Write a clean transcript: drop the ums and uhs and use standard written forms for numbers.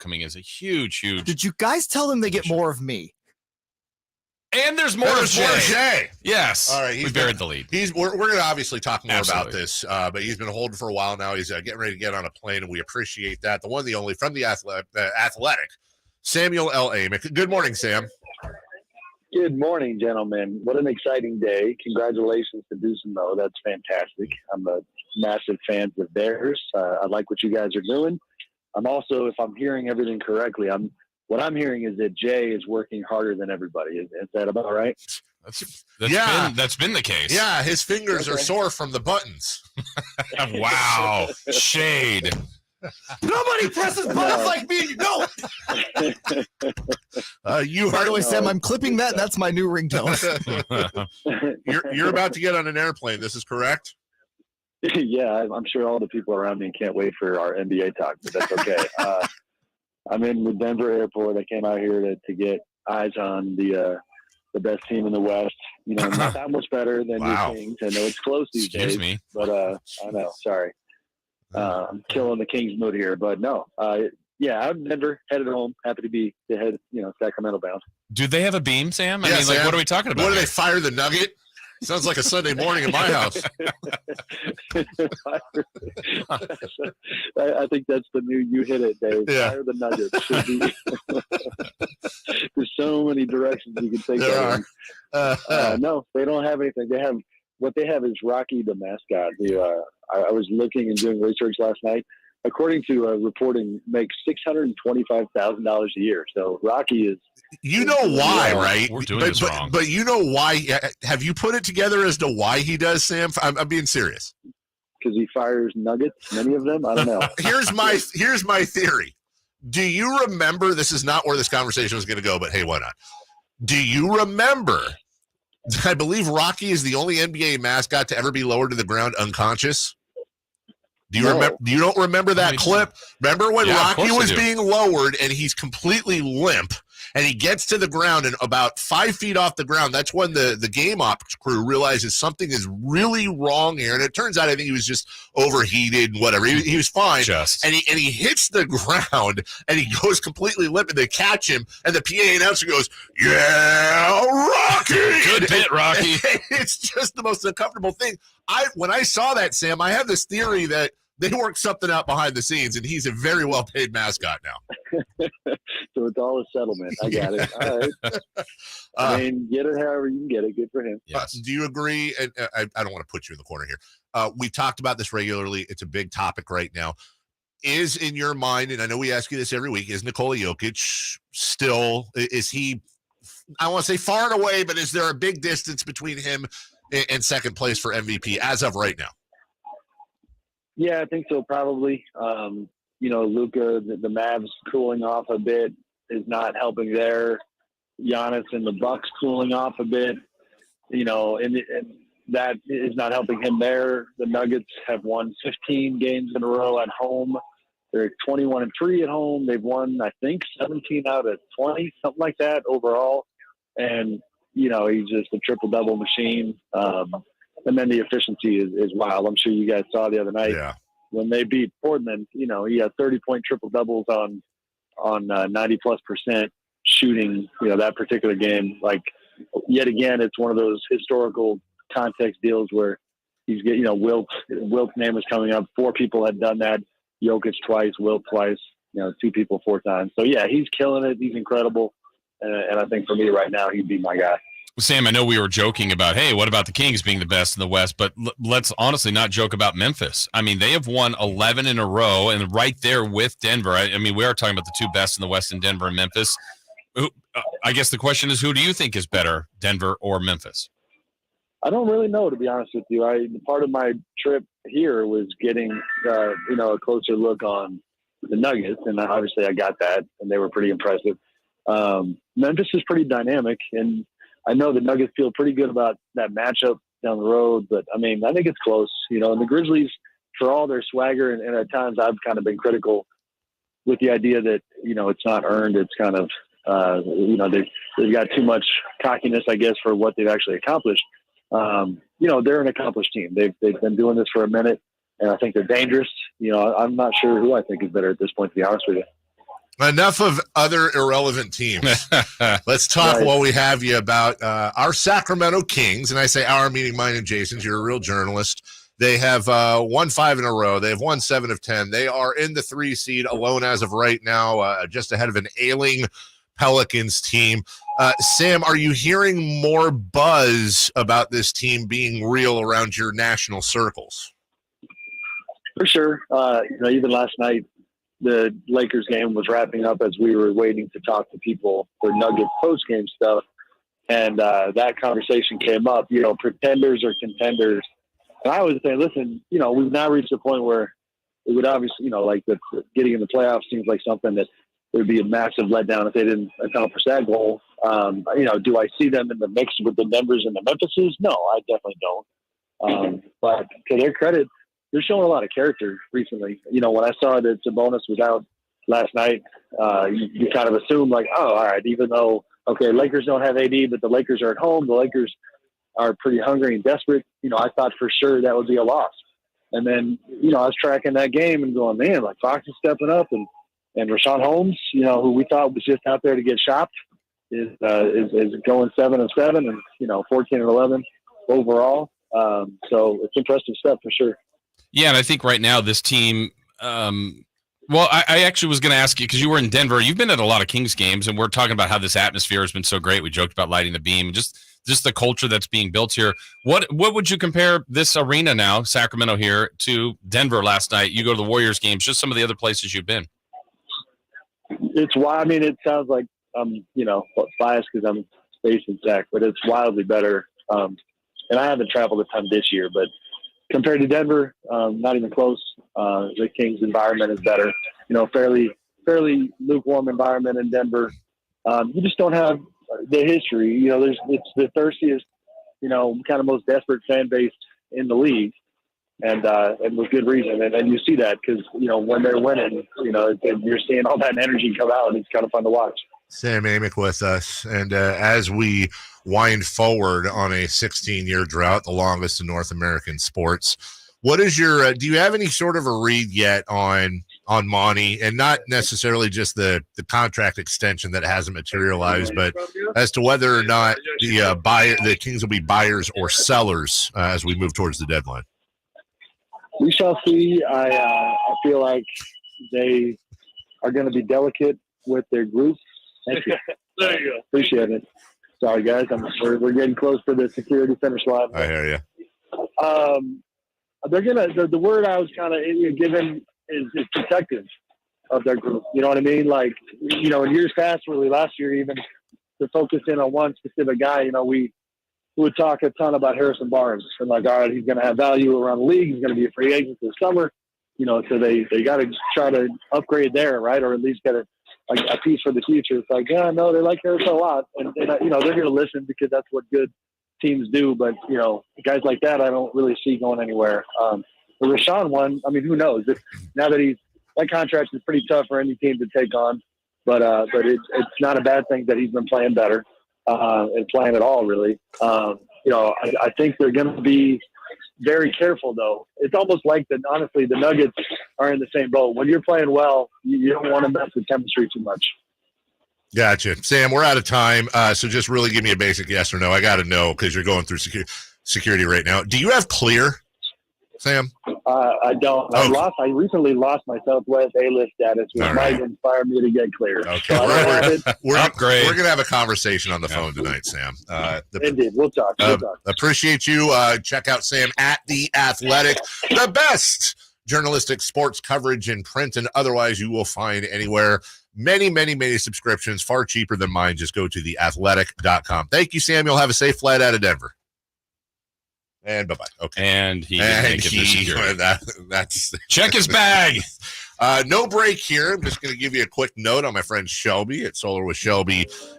coming as a huge. Did you guys tell them they get more of me? And there's more of Jay. Yes. All right. We buried the lead. We're going to obviously talk more about this, but he's been holding for a while now. He's getting ready to get on a plane, and we appreciate that. The one, the only, from the Athletic, Samuel L. Amick. Good morning, Sam. Good morning, gentlemen. What an exciting day. Congratulations to Dusenmo. That's fantastic. I'm a massive fan of theirs. I like what you guys are doing. I'm also, if I'm hearing everything correctly, what I'm hearing is that Jay is working harder than everybody. Is that about right? That's been the case. Yeah, his fingers are sore from the buttons. Wow. Shade. Nobody presses buttons like me. No. By the way, Sam, I'm clipping that. That's my new ringtone. You're about to get on an airplane. This is correct? Yeah, I'm sure all the people around me can't wait for our NBA talk, but that's okay. I'm in the Denver airport. I came out here to get eyes on the best team in the West. You know, not that much better than your Kings. I know it's close these days. Me. But I know. Sorry. I'm killing the Kings mood here. But no. Yeah, I'm in Denver, headed home. Happy to head, Sacramento bound. Do they have a beam, Sam? Yeah, Sam, what are we talking about? What do they fire the Nugget? Sounds like a Sunday morning in my house. I think that's the new "you hit it," Dave. Yeah. Fire the Nuggets. Should be. There's so many directions you can take that in. No, they don't have anything. What they have is Rocky, the mascot. Who I was looking and doing research last night. According to reporting, makes $625,000 a year. So Rocky is. You know why, right? We're doing this wrong. But you know why? Have you put it together as to why he does, Sam? I'm being serious. Because he fires nuggets, many of them. I don't know. Here's my theory. Do you remember? This is not where this conversation was going to go, but hey, why not? Do you remember? I believe Rocky is the only NBA mascot to ever be lowered to the ground unconscious. Do you remember? You don't remember that clip? Remember when Rocky was being lowered and he's completely limp and he gets to the ground and about 5 feet off the ground? That's when the game ops crew realizes something is really wrong here. And it turns out I think he was just overheated and whatever. He was fine. And he hits the ground and he goes completely limp and they catch him and the PA announcer goes, "Yeah, Rocky!" Good bit, Rocky. It's just the most uncomfortable thing. When I saw that, Sam, I have this theory that they worked something out behind the scenes, and he's a very well-paid mascot now. So it's all a settlement. I got it. All right. I mean, get it however you can get it. Good for him. Yes. Do you agree? And I don't want to put you in the corner here. We've talked about this regularly. It's a big topic right now. Is in your mind, and I know we ask you this every week, is Nikola Jokic still, is he, I don't want to say far and away, but is there a big distance between him and second place for MVP as of right now? Yeah, I think so, probably. Luka, the Mavs cooling off a bit is not helping there. Giannis and the Bucks cooling off a bit, and that is not helping him there. The Nuggets have won 15 games in a row at home. They're 21-3 at home. They've won, I think, 17 out of 20, something like that overall. And, he's just a triple-double machine. And then the efficiency is wild. I'm sure you guys saw the other night when they beat Portland. He had 30-point triple doubles on 90+% shooting. That particular game. Like yet again, it's one of those historical context deals where he's getting. Wilt's name was coming up. 4 people had done that. Jokic twice, Wilt twice. 2 people 4 times. So yeah, he's killing it. He's incredible. And I think for me right now, he'd be my guy. Sam, I know we were joking about, hey, what about the Kings being the best in the West? But let's honestly not joke about Memphis. I mean, they have won 11 in a row and right there with Denver. I mean, we are talking about the 2 best in the West in Denver and Memphis. I guess the question is, who do you think is better, Denver or Memphis? I don't really know, to be honest with you. Part of my trip here was getting, a closer look on the Nuggets, and obviously I got that, and they were pretty impressive. Memphis is pretty dynamic, and I know the Nuggets feel pretty good about that matchup down the road, but I mean, I think it's close, and the Grizzlies, for all their swagger, and at times I've kind of been critical with the idea that, it's not earned. It's kind of, they've got too much cockiness, I guess, for what they've actually accomplished. They're an accomplished team. They've been doing this for a minute, and I think they're dangerous. I'm not sure who I think is better at this point, to be honest with you. Enough of other irrelevant teams. Let's talk Right. while we have you about our Sacramento Kings. And I say our, meaning mine and Jason's. You're a real journalist. They have won 5 in a row. They have won 7 of 10. They are in the 3 seed alone as of right now, just ahead of an ailing Pelicans team. Sam, are you hearing more buzz about this team being real around your national circles? For sure. Even last night, the Lakers game was wrapping up as we were waiting to talk to people for Nuggets post-game stuff. And that conversation came up, pretenders or contenders. And I was saying, listen, we've now reached a point where it would obviously, getting in the playoffs seems like something that would be a massive letdown if they didn't accomplish that goal. Do I see them in the mix with the Denvers and the Memphises? No, I definitely don't. But to their credit, they're showing a lot of character recently. When I saw that Sabonis was out last night, you kind of assume all right, even though, Lakers don't have AD, but the Lakers are at home. The Lakers are pretty hungry and desperate. I thought for sure that would be a loss. And then, I was tracking that game and going, man, Fox is stepping up and Rashawn Holmes, who we thought was just out there to get shopped is going 7 of 7 and, 14 and 11 overall. So it's impressive stuff for sure. Yeah, and I think right now this team I actually was going to ask you, because you were in Denver. You've been at a lot of Kings games, and we're talking about how this atmosphere has been so great. We joked about lighting the beam, just the culture that's being built here. What would you compare this arena now, Sacramento here, to Denver last night? You go to the Warriors games, just some of the other places you've been. It's why, it sounds like I'm, biased because I'm based in Sac, but it's wildly better. And I haven't traveled a ton this year, but compared to Denver, not even close. The Kings environment is better. Fairly lukewarm environment in Denver. You just don't have the history. It's the thirstiest, kind of most desperate fan base in the league, and with good reason. And you see that because when they're winning, you're seeing all that energy come out, and it's kind of fun to watch. Sam Amick with us, and as we wind forward on a 16-year drought, the longest in North American sports, what is your do you have any sort of a read yet on Monty, and not necessarily just the contract extension that hasn't materialized, but as to whether or not the Kings will be buyers or sellers as we move towards the deadline? We shall see. I feel like they are going to be delicate with their group. Thank you. There you go. Appreciate it. Sorry, guys. We're getting close to the security finish line. I hear you. They're gonna. The word I was kind of given is protective of their group. You know what I mean? In years past, really last year, even to focus in on one specific guy. We would talk a ton about Harrison Barnes and all right, he's going to have value around the league. He's going to be a free agent this summer. So they got to try to upgrade there, right, or at least get a piece for the future. It's no, they like Harrison a lot, and they're going to listen because that's what good teams do. But guys like that, I don't really see going anywhere. The Rashawn one, who knows? Now that that contract is pretty tough for any team to take on, but it's not a bad thing that he's been playing better and playing at all, really. I think they're going to be very careful, though. It's almost like honestly, the Nuggets are in the same boat. When you're playing well, you don't want to mess with chemistry too much. Gotcha. Sam, we're out of time, so just really give me a basic yes or no. I got to know because you're going through security right now. Do you have clear, Sam? I don't. Okay. I recently lost my Southwest A-list status, which might inspire me to get clear. Okay. So we're Upgrade. going to have a conversation on the phone tonight, Sam. Indeed. We'll talk. Appreciate you. Check out Sam at The Athletic, the best journalistic sports coverage in print and otherwise you will find anywhere. Many, many, many subscriptions, far cheaper than mine. Just go to theathletic.com. Thank you, Sam. You'll have a safe flight out of Denver. And bye-bye. Okay. And he didn't make it to security. That's Check his bag. No break here. I'm just going to give you a quick note on my friend Shelby at Solar with Shelby.